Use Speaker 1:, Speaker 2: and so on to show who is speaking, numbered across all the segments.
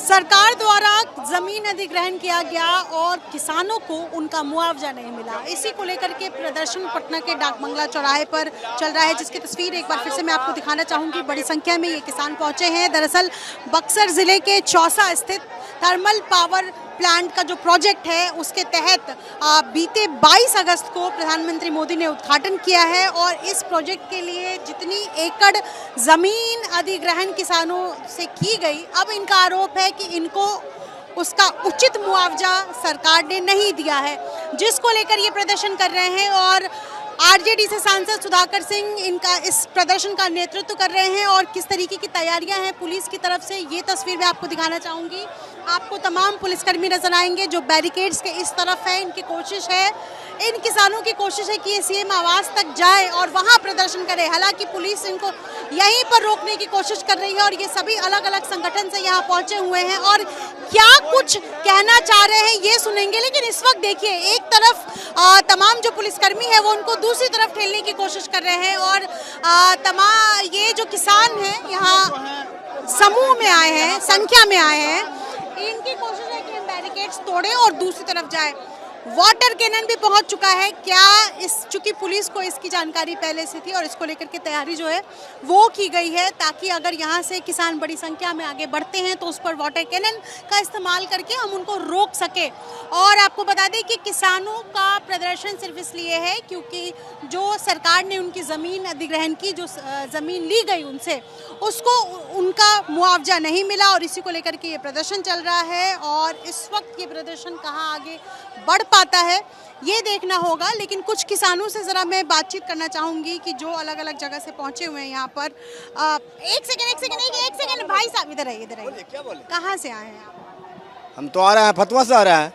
Speaker 1: सरकार द्वारा जमीन अधिग्रहण किया गया और किसानों को उनका मुआवजा नहीं मिला। इसी को लेकर के प्रदर्शन पटना के डाकबंगला चौराहे पर चल रहा है, जिसकी तस्वीर एक बार फिर से मैं आपको दिखाना चाहूंगी। बड़ी संख्या में ये किसान पहुंचे हैं। दरअसल बक्सर जिले के चौसा स्थित थर्मल पावर प्लांट का जो प्रोजेक्ट है उसके तहत बीते 22 अगस्त को प्रधानमंत्री मोदी ने उद्घाटन किया है और इस प्रोजेक्ट के लिए जितनी एकड़ ज़मीन अधिग्रहण किसानों से की गई, अब इनका आरोप है कि इनको उसका उचित मुआवजा सरकार ने नहीं दिया है, जिसको लेकर ये प्रदर्शन कर रहे हैं। और आरजेडी से सांसद सुधाकर सिंह इनका इस प्रदर्शन का नेतृत्व कर रहे हैं और किस तरीके की तैयारियां हैं पुलिस की तरफ से, ये तस्वीर मैं आपको दिखाना चाहूँगी। आपको तमाम पुलिसकर्मी नजर आएंगे जो बैरिकेड्स के इस तरफ है। इनकी कोशिश है, इन किसानों की कोशिश है कि ये सीएम आवास तक जाए और वहाँ प्रदर्शन करे। हालांकि पुलिस इनको यहीं पर रोकने की कोशिश कर रही है और ये सभी अलग अलग संगठन से यहाँ पहुँचे हुए हैं और क्या कुछ कहना चाह रहे हैं ये सुनेंगे। लेकिन इस वक्त देखिए, एक तरफ तमाम जो पुलिसकर्मी है वो उनको दूसरी तरफ ठेलने की कोशिश कर रहे हैं और तमाम ये जो किसान हैं यहाँ समूह में आए हैं, संख्या में आए हैं, इनकी कोशिश है कि हम बैरिकेड्स तोड़ें और दूसरी तरफ जाए। वाटर कैनन भी पहुंच चुका है। क्या इस चूंकि पुलिस को इसकी जानकारी पहले से थी और इसको लेकर के तैयारी जो है वो की गई है, ताकि अगर यहाँ से किसान बड़ी संख्या में आगे बढ़ते हैं तो उस पर वाटर कैनन का इस्तेमाल करके हम उनको रोक सके। और आपको बता दें कि किसानों का प्रदर्शन सिर्फ इसलिए है क्योंकि जो सरकार ने उनकी ज़मीन अधिग्रहण की, जो ज़मीन ली गई उनसे, उसको उनका मुआवजा नहीं मिला और इसी को लेकर के ये प्रदर्शन चल रहा है। और इस वक्त ये प्रदर्शन कहाँ आगे बढ़ पाता है ये देखना होगा। लेकिन कुछ किसानों से ज़रा मैं बातचीत करना चाहूँगी कि जो अलग अलग जगह से पहुँचे हुए हैं यहाँ पर। एक सेकंड भाई साहब, इधर आइए, इधर आइए। क्या बोले? कहाँ से आए हैं आप?
Speaker 2: हम तो आ रहे हैं, फतवा से आ रहे हैं।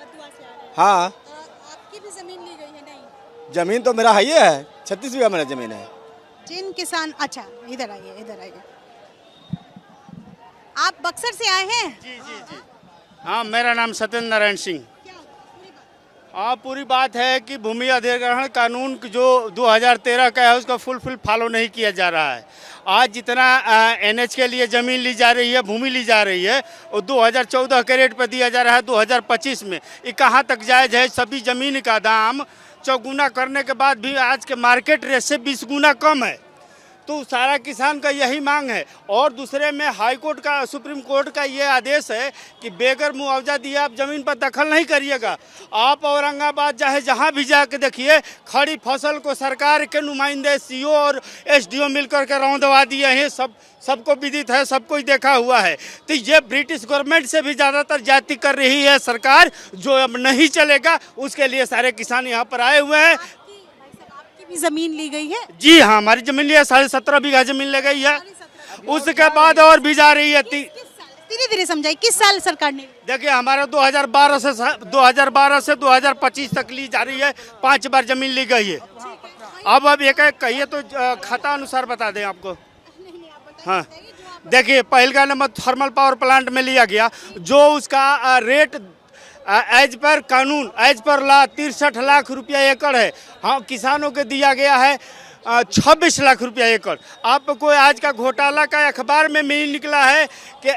Speaker 2: हाँ।
Speaker 1: आपकी भी ज़मीन ली गई है? नहीं,
Speaker 2: जमीन तो मेरा है 36 बीघा मेरा जमीन है।
Speaker 1: जिन किसान, अच्छा इधर आइए, इधर आइए। आप बक्सर से आए हैं?
Speaker 3: जी जी जी। हाँ, मेरा नाम सत्येंद्र नारायण सिंह। हाँ, पूरी बात है कि भूमि अधिग्रहण कानून जो 2013 का है उसका फुल फॉलो नहीं किया जा रहा है। आज जितना एनएच के लिए ज़मीन ली जा रही है, भूमि ली जा रही है, वो 2014 के रेट पर दिया जा रहा है 2025 में। ये कहाँ तक जायज़ है? सभी ज़मीन का दाम चौगुना करने के बाद भी आज के मार्केट रेट से 20 गुना कम है। तो सारा किसान का यही मांग है। और दूसरे में हाई कोर्ट का, सुप्रीम कोर्ट का ये आदेश है कि बेगर मुआवजा दिए आप ज़मीन पर दखल नहीं करिएगा। आप औरंगाबाद चाहे जहाँ भी जाके देखिए, खड़ी फसल को सरकार के नुमाइंदे सीओ और एसडीओ मिलकर के रौंदवा दिए हैं। सबको विदित है, सब कोई देखा हुआ है। तो ये ब्रिटिश गवर्नमेंट से भी ज़्यादातर जाति कर रही है सरकार, जो अब नहीं चलेगा। उसके लिए सारे किसान यहाँ पर आए हुए हैं।
Speaker 1: भी जमीन ली गई है?
Speaker 3: जी हाँ, हमारी जमीन ली है, 17.5 बीघा जमीन ले गई है। उसके बाद और भी जा रही है।
Speaker 1: धीरे धीरे समझाइए, किस साल सरकार ने?
Speaker 3: देखिए, हमारा 2012 से 2025 तक ली जा रही है। 5 बार जमीन ली गई है। अब एक कहिए तो खाता अनुसार बता दें आपको। हाँ, देखिए, पहला नंबर थर्मल पावर प्लांट में लिया गया, जो उसका रेट एज पर कानून, एज पर ला 63 लाख रुपया एकड़ है। हाँ, किसानों को दिया गया है 26 लाख रुपया एकड़। आपको आज का घोटाला का अखबार में मिल निकला है कि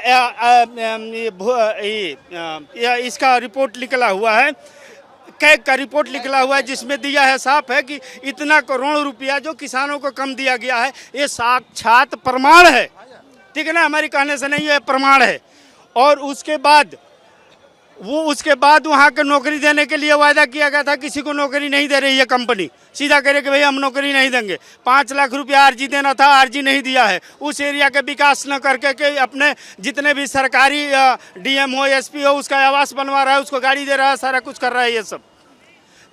Speaker 3: इसका रिपोर्ट निकला हुआ है, कैग का रिपोर्ट निकला हुआ है, जिसमें दिया है, साफ है कि इतना करोड़ रुपया जो किसानों को कम दिया गया है। ये साक्षात प्रमाण है, ठीक है ना, हमारी कहने से नहीं है, प्रमाण है। और उसके बाद वहाँ के नौकरी देने के लिए वादा किया गया था। किसी को नौकरी नहीं दे रही है कंपनी, सीधा कह रहे कि भाई हम नौकरी नहीं देंगे। 5 लाख रुपया आरजी देना था, आरजी नहीं दिया है। उस एरिया के विकास न करके के अपने जितने भी सरकारी डीएम हो, एसपी हो, उसका आवास बनवा रहा है, उसको गाड़ी दे रहा है, सारा कुछ कर रहा है। ये सब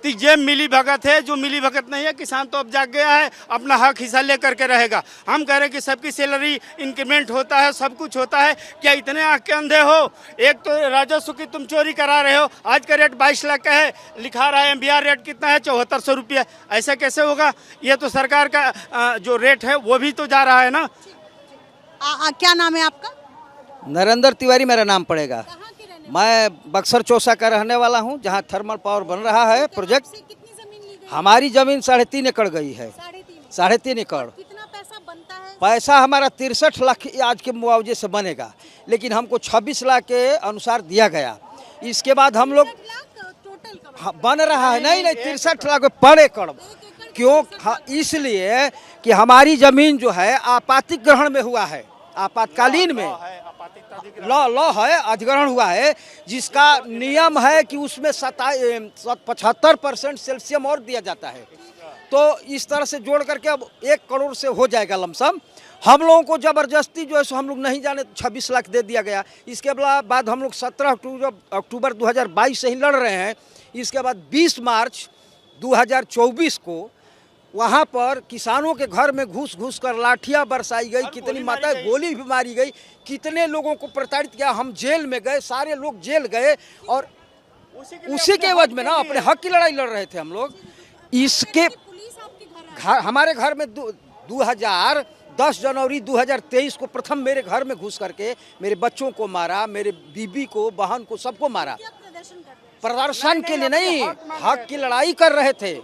Speaker 3: तो ये मिली भगत है। जो मिली भगत नहीं है, किसान तो अब जाग गया है, अपना हक हिस्सा ले करके रहेगा। हम कह रहे हैं कि सबकी सैलरी इंक्रीमेंट होता है, सब कुछ होता है। क्या इतने आँख के अंधे हो? एक तो राजस्व की तुम चोरी करा रहे हो। आज का रेट 22 लाख का है, लिखा रहा है MBR रेट कितना है? 7400 रुपया। ऐसा कैसे होगा? ये तो सरकार का जो रेट है वो भी तो जा रहा है ना।
Speaker 1: क्या नाम है आपका?
Speaker 4: नरेंद्र तिवारी मेरा नाम पड़ेगा। मैं बक्सर चौसा का रहने वाला हूं, जहां थर्मल पावर बन रहा है प्रोजेक्ट।
Speaker 1: कितनी जमीन ली गई?
Speaker 4: हमारी जमीन 3.5 एकड़ गई है। 3.5 एकड़।
Speaker 1: कितना पैसा पैसा बनता है?
Speaker 4: पैसा हमारा 63 लाख आज के मुआवजे से बनेगा, लेकिन हमको 26 लाख के अनुसार दिया गया। इसके बाद हम लोग
Speaker 1: टोटल का
Speaker 4: हाँ, बन रहा है, नहीं 63 लाख पर एकड़। क्यों? हाँ, इसलिए कि हमारी जमीन जो है आपातिक ग्रहण में हुआ है, आपातकालीन में लॉ है, अधिग्रहण हुआ है, जिसका नियम है कि उसमें 75% सेल्सियम और दिया जाता है। तो इस तरह से जोड़ करके अब 1 करोड़ से हो जाएगा लमसम। हम लोगों को ज़बरदस्ती जो है सो हम लोग नहीं जाने 26 लाख दे दिया गया। इसके बाद हम लोग 17 अक्टूबर 2022 से ही लड़ रहे हैं। इसके बाद 20 मार्च 2024 को वहाँ पर किसानों के घर में घुस कर लाठियाँ बरसाई गई, कितनी माताएं गोली भी मारी गई, कितने लोगों को प्रताड़ित किया, हम जेल में गए, सारे लोग जेल गए और उसी के एवज में ना अपने हक की लड़ाई लड़ रहे थे हम लोग। इसके हमारे घर में 10 जनवरी 2023 को प्रथम मेरे घर में घुस करके मेरे बच्चों को मारा, मेरे बीबी को, बहन को, सबको मारा। प्रदर्शन के लिए नहीं, हक की लड़ाई कर रहे थे,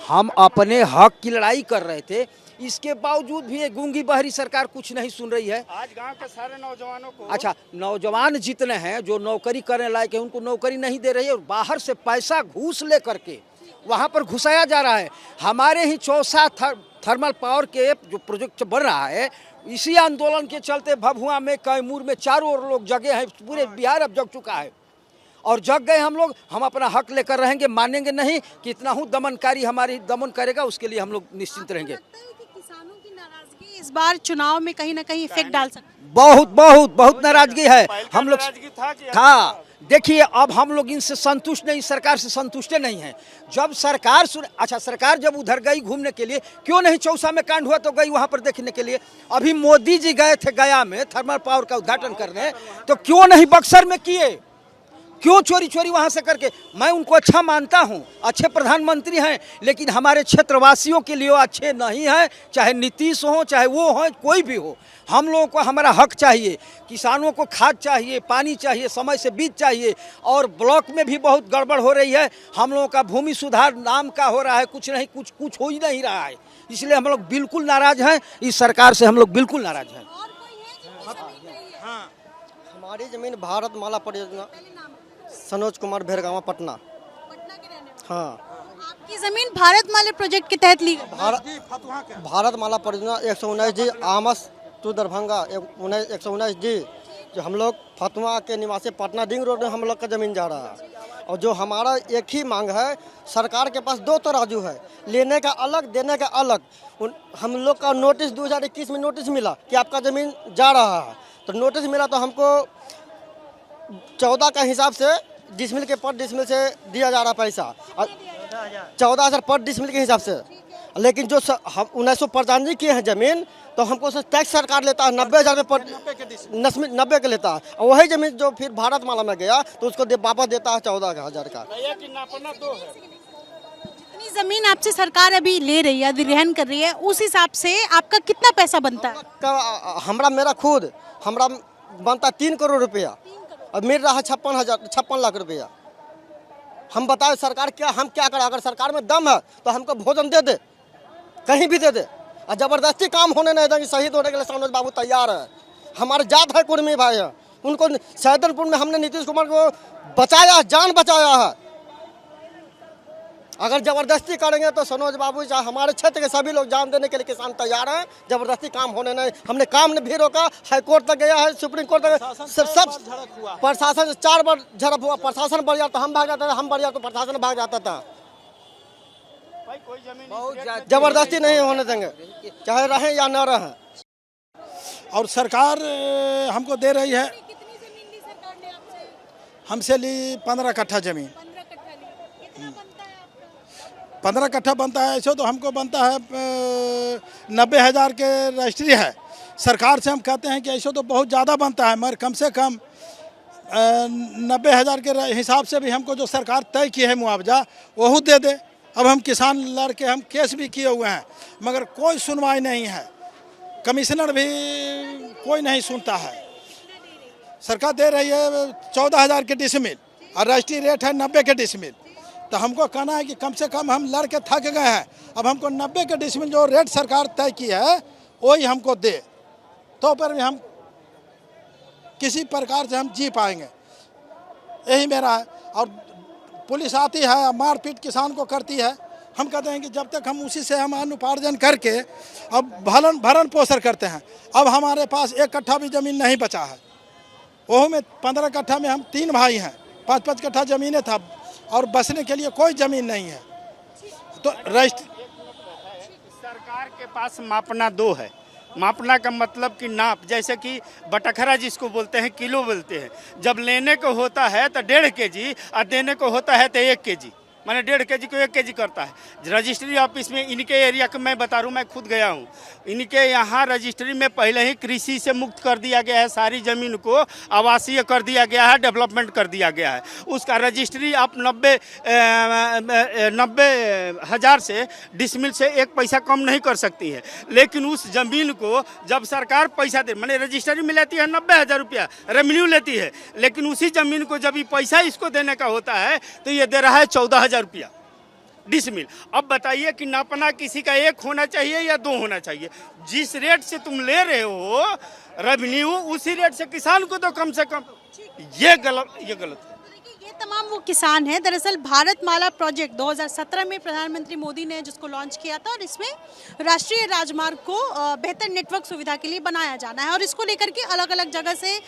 Speaker 4: हम अपने हक की लड़ाई कर रहे थे। इसके बावजूद भी ये गूंगी बहरी सरकार कुछ नहीं सुन रही है।
Speaker 3: आज गांव के सारे नौजवानों को,
Speaker 4: अच्छा, नौजवान जितने हैं जो नौकरी करने लायक है उनको नौकरी नहीं दे रही है और बाहर से पैसा घूस ले करके वहाँ पर घुसाया जा रहा है। हमारे ही चौसा थर्मल पावर के जो प्रोजेक्ट बन रहा है, इसी आंदोलन के चलते भभुआ में, कैमूर में चारों ओर लोग जगे हैं, पूरे बिहार अब जग चुका है और जग गए हम लोग। हम अपना हक लेकर रहेंगे, मानेंगे नहीं। कितना हूँ दमनकारी हमारी दमन करेगा उसके लिए हम लोग निश्चिंत रहेंगे।
Speaker 1: किसानों की नाराजगी इस बार चुनाव में कहीं ना कहीं इफेक्ट डाल सकती है?
Speaker 4: बहुत नाराजगी है हम लोग था। देखिए, अब हम लोग इनसे संतुष्ट नहीं, सरकार से संतुष्ट नहीं है। जब सरकार सरकार जब उधर गई घूमने के लिए, क्यों नहीं चौसा में कांड हुआ तो गई वहां पर देखने के लिए। अभी मोदी जी गए थे गया में थर्मल पावर का उद्घाटन करने, तो क्यों नहीं बक्सर में किए? क्यों चोरी वहां से करके? मैं उनको अच्छा मानता हूं, अच्छे प्रधानमंत्री हैं, लेकिन हमारे क्षेत्रवासियों के लिए वो अच्छे नहीं हैं। चाहे नीतीश हो, चाहे वो हो, कोई भी हो, हम लोगों को हमारा हक चाहिए। किसानों को खाद चाहिए, पानी चाहिए, समय से बीज चाहिए। और ब्लॉक में भी बहुत गड़बड़ हो रही है। हम लोगों का भूमि सुधार नाम का हो रहा है, कुछ नहीं, कुछ हो ही नहीं रहा है। इसलिए हम लोग बिल्कुल नाराज हैं, इस सरकार से हम लोग बिल्कुल नाराज हैं।
Speaker 5: हमारी जमीन भारत माला परियोजना, सनोज कुमार भेरगावा, पटना।
Speaker 1: पटना के रहने वाले।
Speaker 5: हाँ,
Speaker 1: आपकी जमीन भारतमाला प्रोजेक्ट के तहत ली गई।
Speaker 5: भारत माला परियोजना 119 जी आमस टू दरभंगा 119 जी, जो हम लोग फतुहा के निवासी पटना रिंग रोड में हम लोग का ज़मीन जा रहा है। और जो हमारा एक ही मांग है, सरकार के पास 2 तराजू है, लेने का अलग, देने का अलग। हम लोग का नोटिस 2021 में नोटिस मिला कि आपका ज़मीन जा रहा है, तो नोटिस मिला तो हमको 14 का हिसाब से डिसमिल के पर डिसमिल से दिया जा रहा पैसा, 14,000 पर डिसमिल के हिसाब से। लेकिन जो 1995 किए हैं ज़मीन, तो हमको टैक्स सरकार लेता है 90,000 पर 90 के लेता है। और वही ज़मीन जो फिर भारत माला में गया तो उसको वापस देता है 14,000 का।
Speaker 1: जितनी जमीन आपसे सरकार अभी ले रही है, अधिग्रहण कर रही है, उस हिसाब से आपका कितना पैसा बनता है?
Speaker 5: हमरा बनता 3 करोड़ रुपया और मिल रहा है 56 लाख रुपया। हम बताए सरकार हम क्या करें? अगर सरकार में दम है तो हमको भोजन दे दे, कहीं भी दे दे। और जबरदस्ती काम होने नहीं देंगे। शहीद होने के लिए सनोज बाबू तैयार है। हमारे जात है, कुर्मी भाई है, उनको सैदनपुर में हमने नीतीश कुमार को बचाया, जान बचाया है। अगर जबरदस्ती करेंगे तो सनोज बाबू चाहे हमारे क्षेत्र के सभी लोग जान देने के लिए किसान तैयार हैं। जबरदस्ती काम होने नहीं, हमने काम ने भी रोका, हाई कोर्ट तक गया है, सुप्रीम कोर्ट तक, सब प्रशासन 4 बार झड़प हुआ। प्रशासन बढ़ जाता हम भाग जाता था, हम बढ़ जाता तो प्रशासन भाग जाता था। जबरदस्ती नहीं होने देंगे, चाहे रहें या न रहें।
Speaker 6: और सरकार हमको दे रही है,
Speaker 1: कितनी जमीन ली सरकार ने आपसे?
Speaker 6: हमसे ली 15 कट्ठा जमीन।
Speaker 1: 15 कट्ठा ली। कितना बनता है आपका?
Speaker 6: 15 कट्ठा बनता है, ऐसे तो हमको बनता है 90,000 के रजिस्ट्री है। सरकार से हम कहते हैं कि ऐसे तो बहुत ज़्यादा बनता है, मगर कम से कम 90,000 के हिसाब से भी हमको जो सरकार तय की है मुआवजा, वह दे दे। अब हम किसान लड़ के हम केस भी किए हुए हैं, मगर कोई सुनवाई नहीं है। कमिश्नर भी कोई नहीं सुनता है। सरकार दे रही है 14,000 के डिसमिल और रजिस्ट्री रेट है 90 के डिसमिल। तो हमको कहना है कि कम से कम हम लड़ के थक गए हैं। अब हमको 90 के डिसमिल जो रेट सरकार तय की है वही हमको दे, तो पर भी हम किसी प्रकार से हम जी पाएंगे, यही मेरा है। और पुलिस आती है मारपीट किसान को करती है, हम कहते हैं कि जब तक हम उसी से हम अन्न उपार्जन करके अब भरण पोषण करते हैं। अब हमारे पास 1 कट्ठा भी ज़मीन नहीं बचा है, वो में 15 कट्ठा में हम 3 भाई हैं, 5-5 कट्ठा ज़मीनें था और बसने के लिए कोई ज़मीन नहीं है। तो
Speaker 3: सरकार के पास मापना 2 है। मापना का मतलब कि नाप, जैसे कि बटखरा जिसको बोलते हैं, किलो बोलते हैं। जब लेने को होता है तो 1.5 kg और देने को होता है तो 1 kg, मैंने 1.5 kg को 1 kg करता है। रजिस्ट्री ऑफिस में इनके एरिया का मैं बता रहा हूँ, मैं खुद गया हूँ, इनके यहाँ रजिस्ट्री में पहले ही कृषि से मुक्त कर दिया गया है, सारी ज़मीन को आवासीय कर दिया गया है, डेवलपमेंट कर दिया गया है। उसका रजिस्ट्री आप 90,000 से डिसमिल से 1 पैसा कम नहीं कर सकती है। लेकिन उस ज़मीन को जब सरकार पैसा दे, मैंने रजिस्ट्री में लेती है 90,000 रुपया रेवेन्यू लेती है, लेकिन उसी ज़मीन को जब ये पैसा इसको देने का होता है तो ये दे रहा है 14,000 रुपया डिसमिल। अब बताइए कि नापना किसी का 1 होना चाहिए या 2 होना चाहिए? जिस रेट से तुम ले रहे हो रेवेन्यू, उसी रेट से किसान को तो कम से कम। ये गलत है।
Speaker 1: ये तमाम वो किसान हैं। दरअसल भारतमाला प्रोजेक्ट 2017 में प्रधानमंत्री मोदी ने जिसको लॉन्च किया था, और इसमें राष्ट्रीय राजमार्ग को बेहतर नेटवर्क सुविधा के लिए बनाया जाना है, और इसको लेकर के अलग अलग जगह से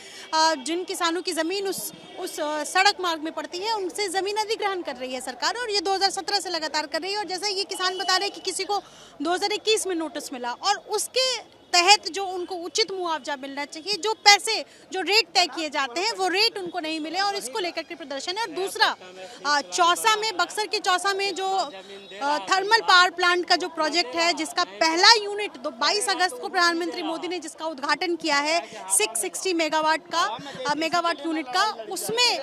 Speaker 1: जिन किसानों की ज़मीन उस सड़क मार्ग में पड़ती है, उनसे ज़मीन अधिग्रहण कर रही है सरकार, और ये 2017 से लगातार कर रही है। और जैसे ये किसान बता रहे हैं कि किसी को 2021 में नोटिस मिला और उसके तहत जो उनको उचित मुआवजा मिलना चाहिए, जो पैसे जो रेट तय किए जाते हैं वो रेट उनको नहीं मिले, और इसको लेकर के प्रदर्शन है। और दूसरा चौसा में, बक्सर के चौसा में जो थर्मल पावर प्लांट का जो प्रोजेक्ट है, जिसका पहला यूनिट 22 अगस्त को प्रधानमंत्री मोदी ने जिसका उद्घाटन किया है 660 मेगावाट यूनिट का, उसमें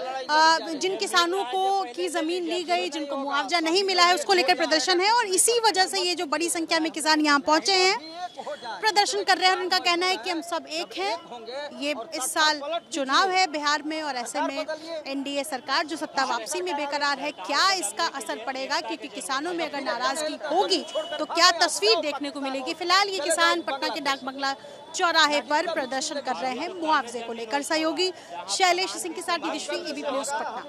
Speaker 1: जिन किसानों को की ज़मीन ली गई, जिनको मुआवजा नहीं मिला है, उसको लेकर प्रदर्शन है। और इसी वजह से ये जो बड़ी संख्या में किसान यहाँ पहुँचे हैं, प्रदर्शन कर रहे हैं, और उनका कहना है कि हम सब एक हैं। ये इस साल चुनाव है बिहार में, और ऐसे में एनडीए सरकार जो सत्ता वापसी में बेकरार है, क्या इसका असर पड़ेगा? क्योंकि किसानों में अगर नाराजगी होगी तो क्या तस्वीर देखने को मिलेगी? फिलहाल ये किसान पटना के डाक बंगला चौराहे पर प्रदर्शन कर रहे हैं मुआवजे को लेकर। सहयोगी शैलेश सिंह के साथ दिदिश्री, एबीपी न्यूज़ पटना।